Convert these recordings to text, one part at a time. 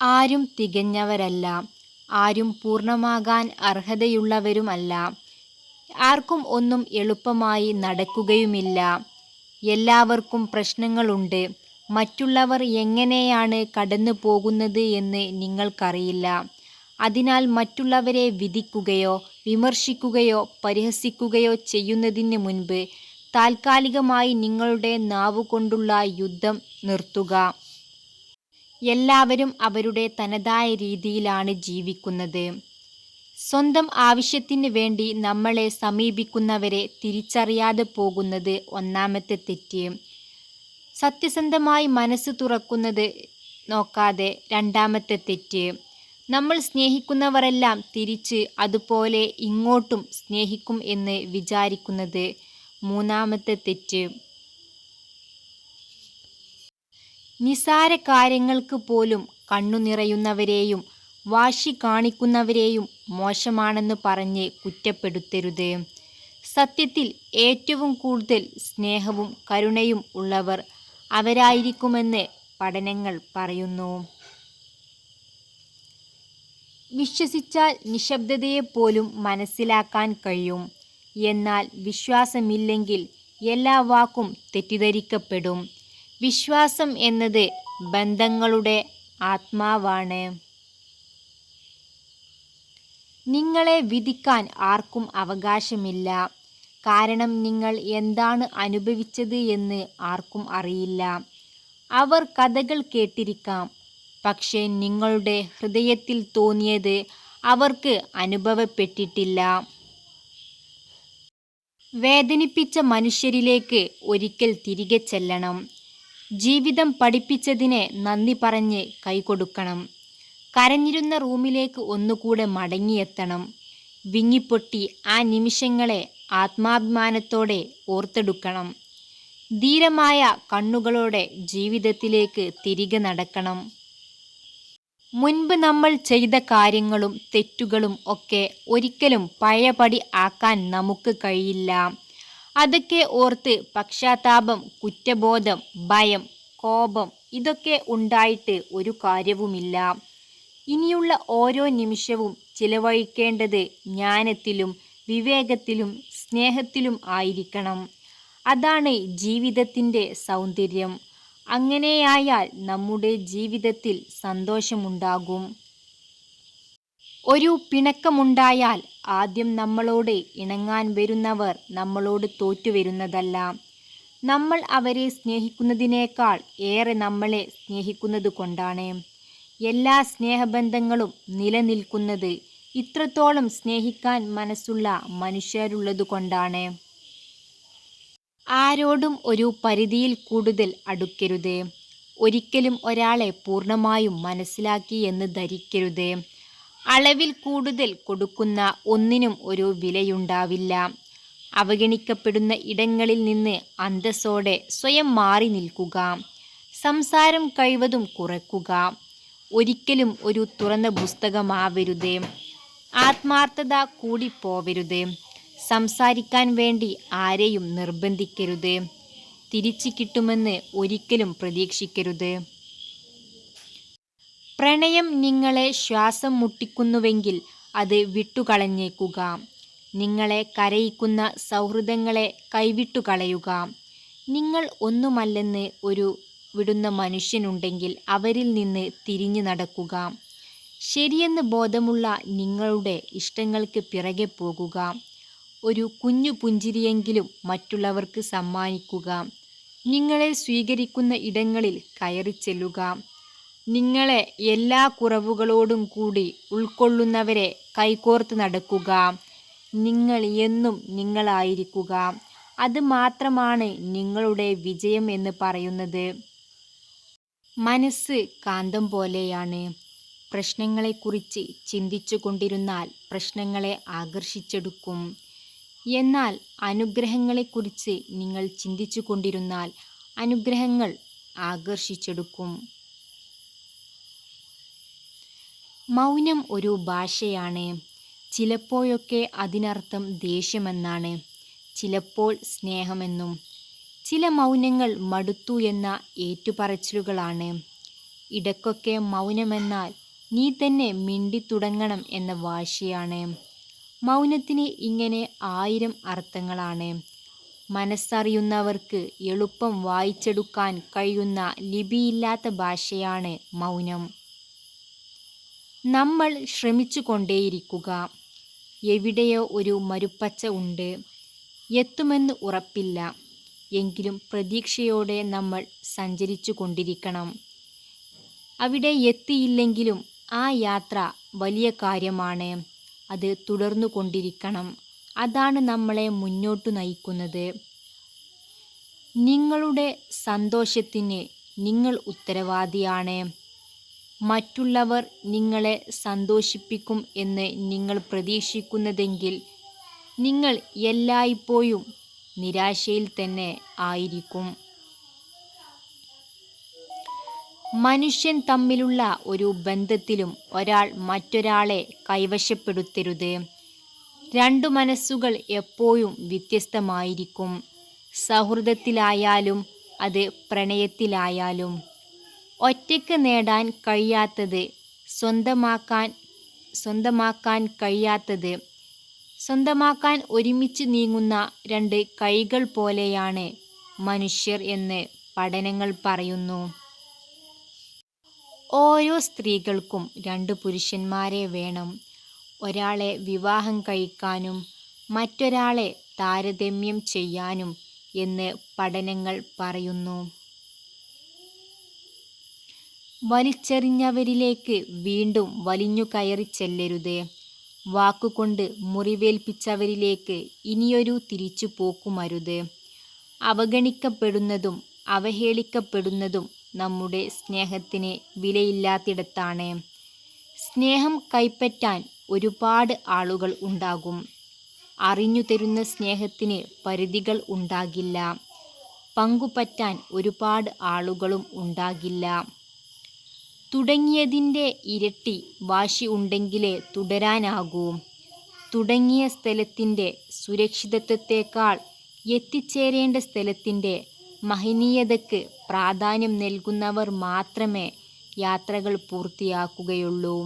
ആരും തികഞ്ഞവരല്ല, ആരും പൂർണ്ണമാകാൻ അർഹതയുള്ളവരുമല്ല. ആർക്കും ഒന്നും എളുപ്പമായി നടക്കുകയുമില്ല. എല്ലാവർക്കും പ്രശ്നങ്ങളുണ്ട്. മറ്റുള്ളവർ എങ്ങനെയാണ് കടന്നു പോകുന്നത് എന്ന് നിങ്ങൾക്കറിയില്ല. അതിനാൽ മറ്റുള്ളവരെ വിധിക്കുകയോ വിമർശിക്കുകയോ പരിഹസിക്കുകയോ ചെയ്യുന്നതിന് മുൻപ് താൽക്കാലികമായി നിങ്ങളുടെ നാവുകൊണ്ടുള്ള യുദ്ധം നിർത്തുക. എല്ലാവരും അവരുടെ തനതായ രീതിയിലാണ് ജീവിക്കുന്നത്. സ്വന്തം ആവശ്യത്തിന് വേണ്ടി നമ്മളെ സമീപിക്കുന്നവരെ തിരിച്ചറിയാതെ പോകുന്നത് ഒന്നാമത്തെ തെറ്റ്. സത്യസന്ധമായി മനസ്സ് തുറക്കുന്നത് നോക്കാതെ രണ്ടാമത്തെ തെറ്റ്. നമ്മൾ സ്നേഹിക്കുന്നവരെല്ലാം തിരിച്ച് അതുപോലെ ഇങ്ങോട്ടും സ്നേഹിക്കും എന്ന് വിചാരിക്കുന്നത് മൂന്നാമത്തെ തെറ്റ്. നിസാര കാര്യങ്ങൾക്ക് പോലും കണ്ണുനിറയുന്നവരെയും വാശി കാണിക്കുന്നവരെയും മോശമാണെന്ന് പറഞ്ഞ് കുറ്റപ്പെടുത്തരുത്. സത്യത്തിൽ ഏറ്റവും കൂടുതൽ സ്നേഹവും കരുണയും ഉള്ളവർ അവരായിരിക്കുമെന്ന് പഠനങ്ങൾ പറയുന്നു. വിശ്വസിച്ചാൽ നിശബ്ദതയെപ്പോലും മനസ്സിലാക്കാൻ കഴിയും. എന്നാൽ വിശ്വാസമില്ലെങ്കിൽ എല്ലാ വാക്കും തെറ്റിദ്ധരിക്കപ്പെടും. വിശ്വാസം എന്നത് ബന്ധങ്ങളുടെ ആത്മാവാണ്. നിങ്ങളെ വിധിക്കാൻ ആർക്കും അവകാശമില്ല. കാരണം നിങ്ങൾ എന്താണ് അനുഭവിച്ചത് എന്ന് ആർക്കും അറിയില്ല. അവർ കഥകൾ കേട്ടിരിക്കാം, പക്ഷേ നിങ്ങളുടെ ഹൃദയത്തിൽ തോന്നിയത് അവർക്ക് അനുഭവപ്പെട്ടിട്ടില്ല. വേദനിപ്പിച്ച മനുഷ്യരിലേക്ക് ഒരിക്കൽ തിരികെ ചെല്ലണം. ജീവിതം പഠിപ്പിച്ചതിനെ നന്ദി പറഞ്ഞ് കൈകൊടുക്കണം. കരഞ്ഞിരുന്ന റൂമിലേക്ക് ഒന്നുകൂടെ മടങ്ങിയെത്തണം. വിങ്ങിപ്പൊട്ടി ആ നിമിഷങ്ങളെ ആത്മാഭിമാനത്തോടെ ഓർത്തെടുക്കണം. ധീരമായ കണ്ണുകളോടെ ജീവിതത്തിലേക്ക് തിരികെ നടക്കണം. മുൻപ് നമ്മൾ ചെയ്ത കാര്യങ്ങളും തെറ്റുകളും ഒക്കെ ഒരിക്കലും പഴയപടി ആക്കാൻ നമുക്ക് കഴിയില്ല. അതൊക്കെ ഓർത്ത് പശ്ചാത്താപം, കുറ്റബോധം, ഭയം, കോപം ഇതൊക്കെ ഉണ്ടായിട്ട് ഒരു കാര്യവുമില്ല. ഇനിയുള്ള ഓരോ നിമിഷവും ചിലവഴിക്കേണ്ടത് ജ്ഞാനത്തിലും വിവേകത്തിലും സ്നേഹത്തിലും ആയിരിക്കണം. അതാണ് ജീവിതത്തിൻ്റെ സൗന്ദര്യം. അങ്ങനെയായാൽ നമ്മുടെ ജീവിതത്തിൽ സന്തോഷമുണ്ടാകും. ഒരു പിണക്കമുണ്ടായാൽ ആദ്യം നമ്മളോട് ഇണങ്ങാൻ വരുന്നവർ നമ്മളോട് തോറ്റുവരുന്നതല്ല. നമ്മൾ അവരെ സ്നേഹിക്കുന്നതിനേക്കാൾ ഏറെ നമ്മളെ സ്നേഹിക്കുന്നത് കൊണ്ടാണ്. എല്ലാ സ്നേഹബന്ധങ്ങളും നിലനിൽക്കുന്നത് ഇത്രത്തോളം സ്നേഹിക്കാൻ മനസ്സുള്ള മനുഷ്യരുള്ളതുകൊണ്ടാണ്. ആരോടും ഒരു പരിധിയിൽ കൂടുതൽ അടുക്കരുത്. ഒരിക്കലും ഒരാളെ പൂർണ്ണമായും മനസ്സിലാക്കി എന്ന് ധരിക്കരുത്. അളവിൽ കൂടുതൽ കൊടുക്കുന്ന ഒന്നിനും ഒരു വിലയുണ്ടാവില്ല. അവഗണിക്കപ്പെടുന്ന ഇടങ്ങളിൽ നിന്ന് അന്തസ്സോടെ സ്വയം മാറി നിൽക്കുക. സംസാരം കഴിവതും കുറയ്ക്കുക. ഒരിക്കലും ഒരു തുറന്ന പുസ്തകമാവരുത്. ആത്മാർത്ഥത കൂടിപ്പോവരുത്. സംസാരിക്കാൻ വേണ്ടി ആരെയും നിർബന്ധിക്കരുത്. തിരിച്ചു കിട്ടുമെന്ന് ഒരിക്കലും പ്രതീക്ഷിക്കരുത്. പ്രണയം നിങ്ങളെ ശ്വാസം മുട്ടിക്കുന്നുവെങ്കിൽ അത് വിട്ടുകളഞ്ഞേക്കുക. നിങ്ങളെ കരയിക്കുന്ന സൗഹൃദങ്ങളെ കൈവിട്ടുകളയുക. നിങ്ങൾ ഒന്നുമല്ലെന്ന് ഒരു വിടുന്ന മനുഷ്യനുണ്ടെങ്കിൽ അവരിൽ നിന്ന് തിരിഞ്ഞു നടക്കുക. ശരിയെന്ന് ബോധമുള്ള നിങ്ങളുടെ ഇഷ്ടങ്ങൾക്ക് പിറകെ പോകുക. ഒരു കുഞ്ഞു പുഞ്ചിരിയെങ്കിലും മറ്റുള്ളവർക്ക് സമ്മാനിക്കുക. നിങ്ങളെ സ്വീകരിക്കുന്ന ഇടങ്ങളിൽ കയറി ചെല്ലുക. നിങ്ങളെ എല്ലാ കുറവുകളോടും കൂടി ഉൾക്കൊള്ളുന്നവരെ കൈകോർത്ത് നടക്കുക. നിങ്ങൾ എന്നും നിങ്ങളായിരിക്കുക. അത് മാത്രമാണ് നിങ്ങളുടെ വിജയം എന്ന് പറയുന്നത്. മനസ്സ് കാന്തം പോലെയാണ്. പ്രശ്നങ്ങളെക്കുറിച്ച് ചിന്തിച്ചു കൊണ്ടിരുന്നാൽ പ്രശ്നങ്ങളെ ആകർഷിച്ചെടുക്കും. എന്നാൽ അനുഗ്രഹങ്ങളെക്കുറിച്ച് നിങ്ങൾ ചിന്തിച്ചു കൊണ്ടിരുന്നാൽ അനുഗ്രഹങ്ങൾ ആകർഷിച്ചെടുക്കും. മൗനം ഒരു ഭാഷയാണ്. ചിലപ്പോഴൊക്കെ അതിനർത്ഥം ദേഷ്യമെന്നാണ്, ചിലപ്പോൾ സ്നേഹമെന്നും. ചില മൗനങ്ങൾ മടുത്തു എന്ന ഏറ്റുപറച്ചിലുകളാണ്. ഇടയ്ക്കൊക്കെ മൗനമെന്നാൽ നീ തന്നെ മിണ്ടിത്തുടങ്ങണം എന്ന വാശിയാണ്. മൗനത്തിന് ഇങ്ങനെ 1000 അർത്ഥങ്ങളാണ്. മനസ്സറിയുന്നവർക്ക് എളുപ്പം വായിച്ചെടുക്കാൻ കഴിയുന്ന ലിപിയില്ലാത്ത ഭാഷയാണ് മൗനം. നമ്മൾ ശ്രമിച്ചു കൊണ്ടേയിരിക്കുക. എവിടെയോ ഒരു മരുപ്പച്ച ഉണ്ട്. എത്തുമെന്ന് ഉറപ്പില്ല. എങ്കിലും പ്രതീക്ഷയോടെ നമ്മൾ സഞ്ചരിച്ചു കൊണ്ടിരിക്കണം. അവിടെ എത്തിയില്ലെങ്കിലും ആ യാത്ര വലിയ കാര്യമാണ്. അത് തുടർന്നു കൊണ്ടിരിക്കണം. അതാണ് നമ്മളെ മുന്നോട്ടു നയിക്കുന്നത്. നിങ്ങളുടെ സന്തോഷത്തിന് നിങ്ങൾ ഉത്തരവാദിയാണ്. മറ്റുള്ളവർ നിങ്ങളെ സന്തോഷിപ്പിക്കും എന്ന് നിങ്ങൾ പ്രതീക്ഷിക്കുന്നതെങ്കിൽ നിങ്ങൾ എല്ലായ്പ്പോഴും നിരാശയിൽ തന്നെ ആയിരിക്കും. മനുഷ്യൻ തമ്മിലുള്ള ഒരു ബന്ധത്തിലും ഒരാൾ മറ്റൊരാളെ കൈവശപ്പെടുത്തരുത്. 2 മനസ്സുകൾ എപ്പോഴും വ്യത്യസ്തമായിരിക്കും. സൗഹൃദത്തിലായാലും അത് പ്രണയത്തിലായാലും. ഒറ്റയ്ക്ക് നേടാൻ കഴിയാത്തത്, സ്വന്തമാക്കാൻ ഒരുമിച്ച് നീങ്ങുന്ന 2 കൈകൾ പോലെയാണ് മനുഷ്യർ എന്ന് പഠനങ്ങൾ പറയുന്നു. ഓരോ സ്ത്രീകൾക്കും 2 പുരുഷന്മാരെ വേണം. ഒരാളെ വിവാഹം കഴിക്കാനും മറ്റൊരാളെ താരതമ്യം ചെയ്യാനും എന്ന് പഠനങ്ങൾ പറയുന്നു. വലിച്ചെറിഞ്ഞവരിലേക്ക് വീണ്ടും വലിഞ്ഞു കയറി ചെല്ലരുത്. വാക്കുകൊണ്ട് മുറിവേൽപ്പിച്ചവരിലേക്ക് ഇനിയൊരു തിരിച്ചുപോക്കുമരുത്. അവഗണിക്കപ്പെടുന്നതും അവഹേളിക്കപ്പെടുന്നതും നമ്മുടെ സ്നേഹത്തിന് വിലയില്ലാത്തിടത്താണ്. സ്നേഹം കൈപ്പറ്റാൻ ഒരുപാട് ആളുകൾ ഉണ്ടാകും. അറിഞ്ഞു തരുന്ന സ്നേഹത്തിന് പരിധികൾ ഉണ്ടാകില്ല. പങ്കുപറ്റാൻ ഒരുപാട് ആളുകളും ഉണ്ടാകില്ല. തുടങ്ങിയതിൻ്റെ ഇരട്ടി വാശി ഉണ്ടെങ്കിലേ തുടരാനാകൂ. തുടങ്ങിയ സ്ഥലത്തിൻ്റെ സുരക്ഷിതത്വത്തേക്കാൾ എത്തിച്ചേരേണ്ട സ്ഥലത്തിൻ്റെ മഹനീയതയ്ക്ക് പ്രാധാന്യം നൽകുന്നവർ മാത്രമേ യാത്രകൾ പൂർത്തിയാക്കുകയുള്ളൂ.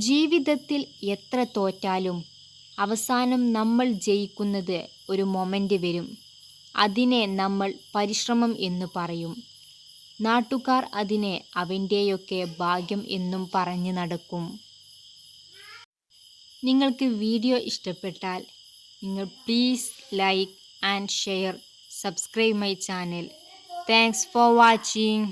ജീവിതത്തിൽ എത്ര തോറ്റാലും അവസാനം നമ്മൾ ജയിക്കുന്നത് ഒരു മൊമെൻ്റ് വരും. അതിനെ നമ്മൾ പരിശ്രമം എന്നു പറയും. നാട്ടുകാർ അതിനെ അവൻ്റെയൊക്കെ ഭാഗ്യം എന്നും പറഞ്ഞ് നടക്കും. നിങ്ങൾക്ക് വീഡിയോ ഇഷ്ടപ്പെട്ടാൽ നിങ്ങൾ please like and share, subscribe my channel. Thanks for watching.